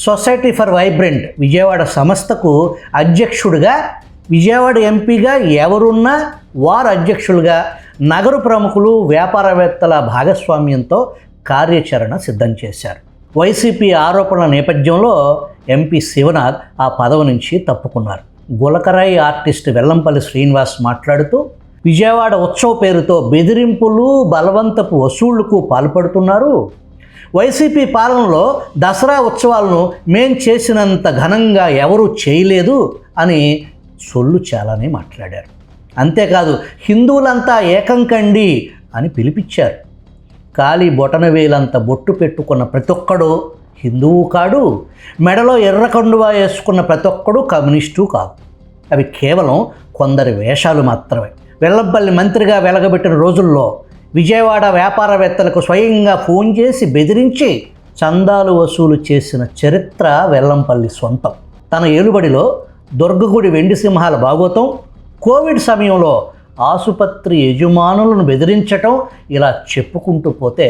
Society for vibrant Vijayawada సంస్థకు అధ్యక్షుడిగా, విజయవాడ ఎంపీగా ఎవరున్నా వారు అధ్యక్షులుగా నగర ప్రముఖులు, వ్యాపారవేత్తల భాగస్వామ్యంతో కార్యాచరణ సిద్ధం చేశారు. వైసీపీ ఆరోపణల నేపథ్యంలో ఎంపీ శివనాథ్ ఆ పదవి నుంచి తప్పుకున్నారు. గులకరాయి ఆర్టిస్ట్ వెల్లంపల్లి శ్రీనివాస్ మాట్లాడుతూ, విజయవాడ ఉత్సవ పేరుతో బెదిరింపులు, బలవంతపు వసూళ్లకు పాల్పడుతున్నారు. వైసీపీ పాలనలో దసరా ఉత్సవాలను మేం చేసినంత ఘనంగా ఎవరూ చేయలేదు అని సొల్లు చాలానే మాట్లాడారు. అంతేకాదు, హిందువులంతా ఏకం కండి అని పిలిపించారు. కాలి బొటనవేలంత బొట్టు పెట్టుకున్న ప్రతి ఒక్కడు హిందువు కాడు, మెడలో ఎర్ర కండువా వేసుకున్న ప్రతి ఒక్కడు కమ్యూనిస్టు కాదు. అవి కేవలం కొందరి వేషాలు మాత్రమే. వెల్లంపల్లి మంత్రిగా వెలగబెట్టిన రోజుల్లో విజయవాడ వ్యాపారవేత్తలకు స్వయంగా ఫోన్ చేసి బెదిరించి చందాలు వసూలు చేసిన చరిత్ర వెల్లంపల్లి సొంతం. తన ఏలుబడిలో దుర్గగుడి వెండి సింహాల భాగోతం, కోవిడ్ సమయంలో ఆసుపత్రి యజమానులను బెదిరించటం, ఇలా చెప్పుకుంటూ పోతే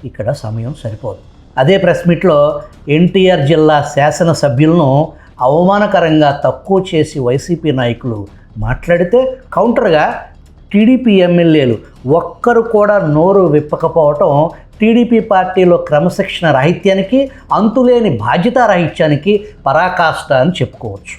ఇక్కడ సమయం సరిపోదు. అదే ప్రెస్ మీట్లో ఎన్టీఆర్ జిల్లా శాసనసభ్యులను అవమానకరంగా తక్కువ చేసి వైసీపీ నాయకులు మాట్లాడితే కౌంటర్గా టీడీపీ ఎమ్మెల్యేలు ఒక్కరు కూడా నోరు విప్పకపోవటం టీడీపీ పార్టీలో క్రమశిక్షణ రాహిత్యానికి, అంతులేని బాధ్యతారాహిత్యానికి పరాకాష్ట అని చెప్పుకోవచ్చు.